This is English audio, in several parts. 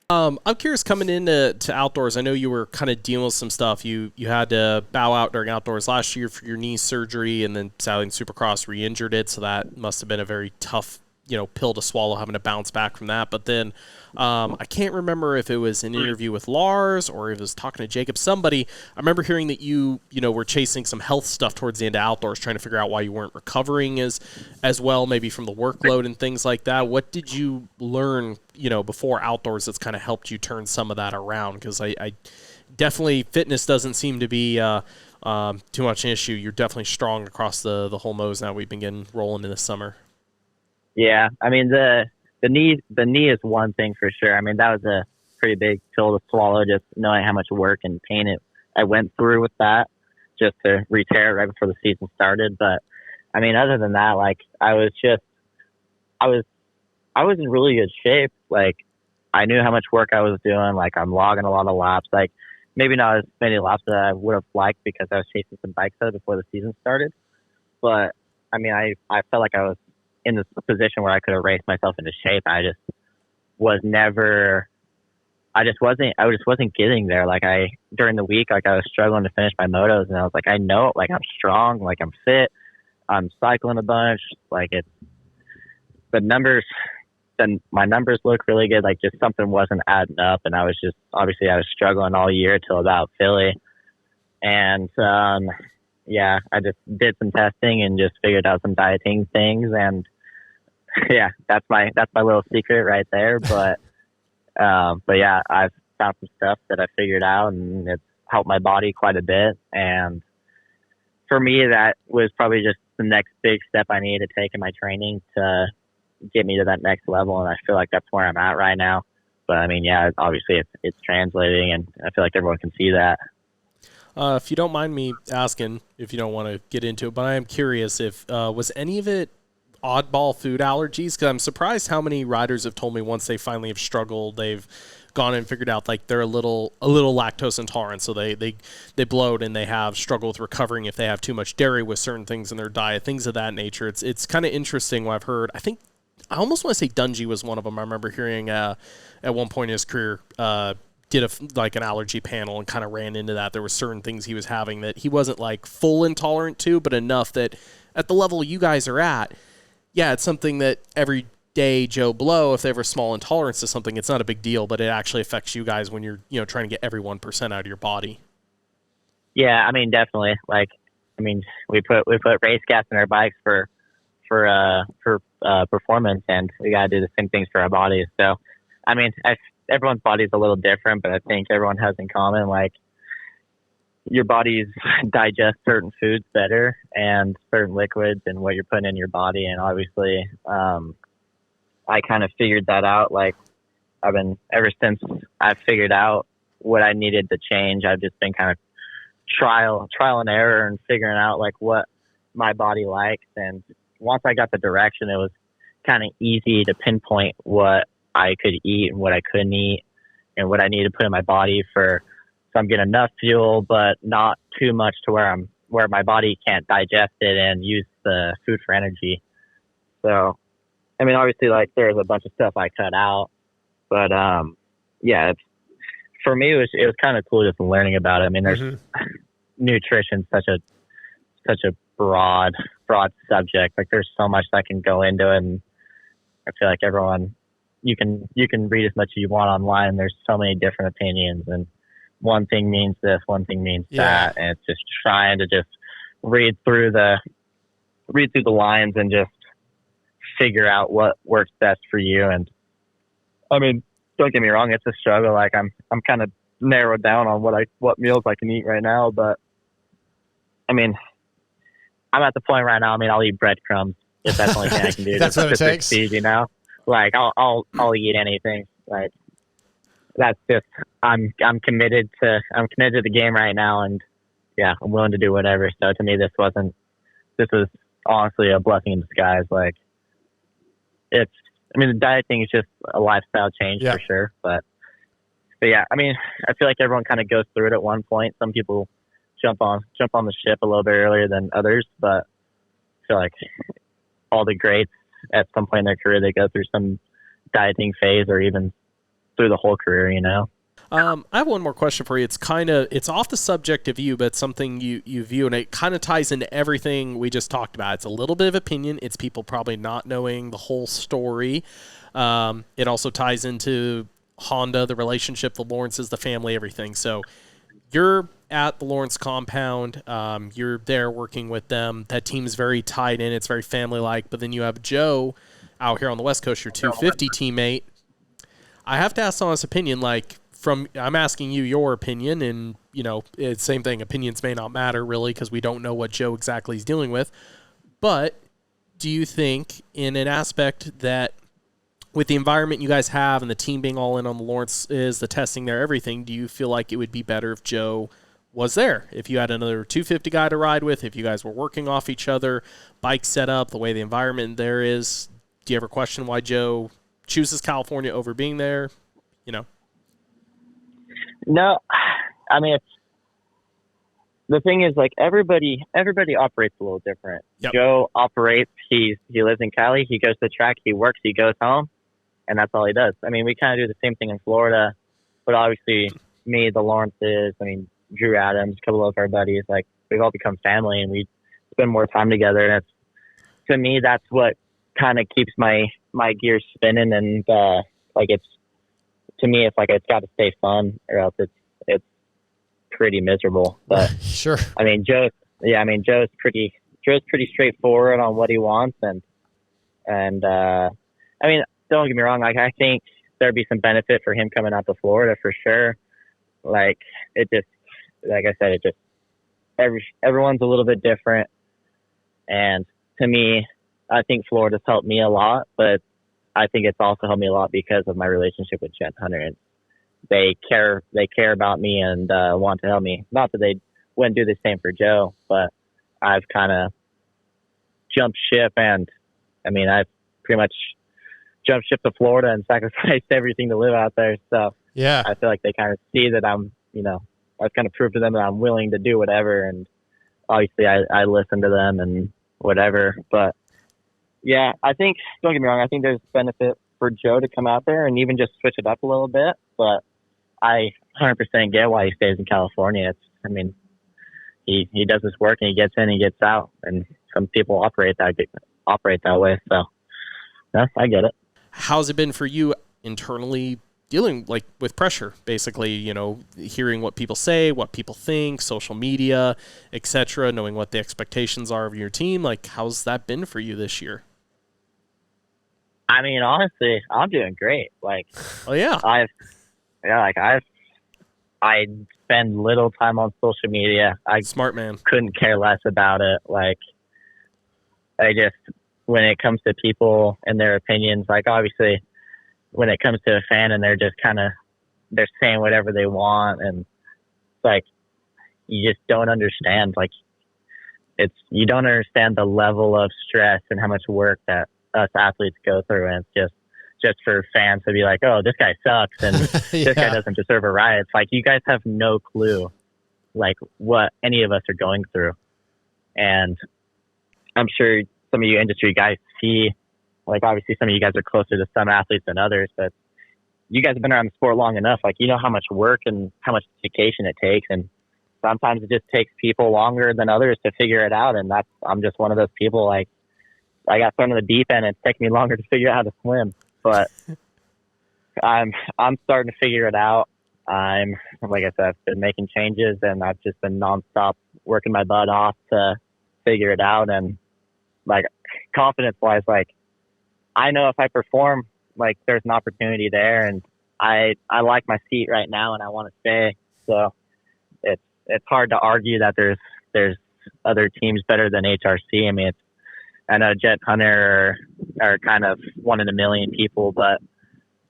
I'm curious coming into outdoors. I know you were kind of dealing with some stuff. You had to bow out during outdoors last year for your knee surgery, and then sailing Supercross re-injured it. So that must have been a very tough, pill to swallow, having to bounce back from that. But then I can't remember if it was an interview with Lars or if it was talking to Jacob. Somebody, I remember hearing that you were chasing some health stuff towards the end of outdoors, trying to figure out why you weren't recovering as well, maybe from the workload and things like that. What did you learn, before outdoors that's kind of helped you turn some of that around? Because I definitely, fitness doesn't seem to be too much an issue. You're definitely strong across the whole nose now. We've been getting rolling in the summer. Yeah, I mean the knee is one thing for sure. I mean that was a pretty big pill to swallow, just knowing how much work and pain I went through with that, just to re-tear it right before the season started. But I mean, other than that, like I was in really good shape. Like I knew how much work I was doing. Like I'm logging a lot of laps. Like maybe not as many laps that I would have liked because I was chasing some bikes out before the season started. But I mean, I felt like I was in this position where I could have raced myself into shape. I just wasn't getting there. Like during the week, like I was struggling to finish my motos, and I was like, I know, like I'm strong, like I'm fit, I'm cycling a bunch, like the numbers, then my numbers look really good. Like just something wasn't adding up, and I was struggling all year till about Philly. And, yeah, I just did some testing and just figured out some dieting things, and yeah, that's my little secret right there. But yeah, I've found some stuff that I figured out, and it's helped my body quite a bit. And for me, that was probably just the next big step I needed to take in my training to get me to that next level. And I feel like that's where I'm at right now. But I mean, yeah, obviously it's translating, and I feel like everyone can see that. If you don't mind me asking, if you don't want to get into it, but I am curious if was any of it oddball food allergies? Because I'm surprised how many riders have told me once they finally have struggled, they've gone and figured out like they're a little lactose intolerant, so they bloat and they have struggled with recovering if they have too much dairy with certain things in their diet, things of that nature. It's kind of interesting what I've heard. I almost want to say Dungy was one of them. I remember hearing at one point in his career did an allergy panel and kind of ran into that. There were certain things he was having that he wasn't like full intolerant to, but enough that at the level you guys are at, yeah, it's something that every day Joe Blow, if they have a small intolerance to something, it's not a big deal, but it actually affects you guys when you're trying to get every 1% out of your body. Yeah, I mean definitely. Like, I mean we put race gas in our bikes for performance, and we gotta do the same things for our bodies. So, I mean, everyone's body is a little different, but I think everyone has in common, like, your bodies digest certain foods better and certain liquids and what you're putting in your body. And obviously, I kind of figured that out. Like, ever since I've figured out what I needed to change, I've just been kind of trial and error and figuring out like what my body likes. And once I got the direction, it was kind of easy to pinpoint what I could eat and what I couldn't eat and what I needed to put in my body so I'm getting enough fuel, but not too much to where my body can't digest it and use the food for energy. So, I mean, obviously, like, there's a bunch of stuff I cut out, but yeah, for me, it was kind of cool just learning about it. I mean, there's nutrition, such a broad subject. Like, there's so much that can go into it, and I feel like everyone, you can read as much as you want online. There's so many different opinions, and one thing means this, one thing means that, and it's just trying to just read through the lines and just figure out what works best for you. And I mean, don't get me wrong, it's a struggle. Like, I'm kind of narrowed down on what meals I can eat right now, but I mean, I'm at the point right now. I mean, I'll eat breadcrumbs if that's the only thing I can do. That's what it takes. Easy now. Like, I'll eat anything. Like, that's just, I'm committed to the game right now, and yeah, I'm willing to do whatever. So to me, this was honestly a blessing in disguise. Like, the diet thing is just a lifestyle change for sure. But yeah, I mean, I feel like everyone kind of goes through it at one point. Some people jump on the ship a little bit earlier than others, but I feel like all the greats at some point in their career, they go through some dieting phase or even through the whole career, you know. I have one more question for you. It's off the subject of you, but it's something you view, and it kind of ties into everything we just talked about. It's a little bit of opinion. It's people probably not knowing the whole story. It also ties into Honda, the relationship, the Lawrences, the family, everything. So you're at the Lawrence compound. You're there working with them. That team's very tied in. It's very family-like. But then you have Joe out here on the West Coast, your 250 teammate. I have to ask honest opinion, I'm asking you your opinion, and, it's same thing. Opinions may not matter, really, because we don't know what Joe exactly is dealing with. But do you think, in an aspect that with the environment you guys have and the team being all in on the Lawrences, the testing there, everything, do you feel like it would be better if Joe was there? If you had another 250 guy to ride with, if you guys were working off each other, bike setup, the way the environment there is, do you ever question why Joe chooses California over being there? No, I mean, the thing is, everybody operates a little different. Yep. Joe operates. He lives in Cali. He goes to the track. He works. He goes home, and that's all he does. I mean, we kind of do the same thing in Florida, but obviously, me, the Lawrences, Drew Adams, a couple of our buddies, we've all become family, and we spend more time together. And to me, that's what kind of keeps my gears spinning, and to me, it's got to stay fun, or else it's pretty miserable. But sure. Joe's pretty straightforward on what he wants, and don't get me wrong, I think there'd be some benefit for him coming out to Florida for sure. Everyone's a little bit different, and to me, I think Florida's helped me a lot, but I think it's also helped me a lot because of my relationship with Jet Hunter, and they care about me and want to help me. Not that they wouldn't do the same for Joe, but I've kind of jumped ship, and I've pretty much jumped ship to Florida and sacrificed everything to live out there. So yeah, I feel like they kind of see that I've kind of proved to them that I'm willing to do whatever, and obviously I listen to them and whatever, but yeah, I think, don't get me wrong, I think there's benefit for Joe to come out there and even just switch it up a little bit, but I 100% get why he stays in California. He does his work and he gets in and gets out, and some people operate that way, so yeah, I get it. How's it been for you internally dealing with pressure, basically, hearing what people say, what people think, social media, etc., knowing what the expectations are of your team? How's that been for you this year? Honestly, I'm doing great. Oh yeah. I spend little time on social media. Smart man. Couldn't care less about it. When it comes to people and their opinions, obviously when it comes to a fan and they're just they're saying whatever they want, and you just don't understand. You don't understand the level of stress and how much work that us athletes go through, and it's just for fans to be like, oh, this guy sucks and this guy doesn't deserve a ride. It's you guys have no clue what any of us are going through. And I'm sure some of you industry guys see, obviously some of you guys are closer to some athletes than others, but you guys have been around the sport long enough. You know how much work and how much dedication it takes, and sometimes it just takes people longer than others to figure it out. And I'm just one of those people. I got thrown in the deep end, and it's taken me longer to figure out how to swim, but I'm starting to figure it out. Like I said, I've been making changes, and I've just been nonstop working my butt off to figure it out. And confidence wise, I know if I perform, there's an opportunity there, and I like my seat right now, and I want to stay. So it's hard to argue that there's other teams better than HRC. I know Jet Hunter are kind of one in a million people, but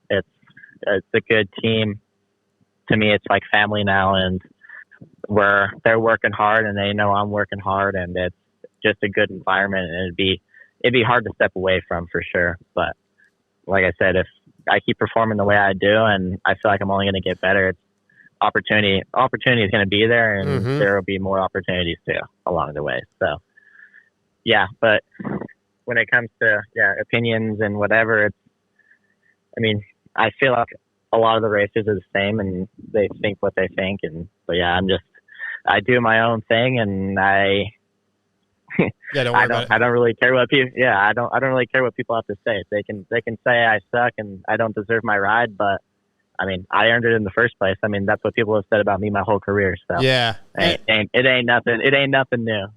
it's a good team. To me, it's like family now, and they're working hard, and they know I'm working hard, and it's just a good environment, and it'd be hard to step away from for sure. But like I said, if I keep performing the way I do, and I feel like I'm only going to get better, it's opportunity is going to be there, and there will be more opportunities too along the way. So yeah, but when it comes to opinions and whatever, I feel like a lot of the racers are the same, and they think what they think. But yeah, I do my own thing, and Yeah, don't worry about it. I don't really care what people. Yeah, I don't really care what people have to say. They can say I suck and I don't deserve my ride, but I mean, I earned it in the first place. I mean, that's what people have said about me my whole career. So yeah, it ain't nothing. It ain't nothing new.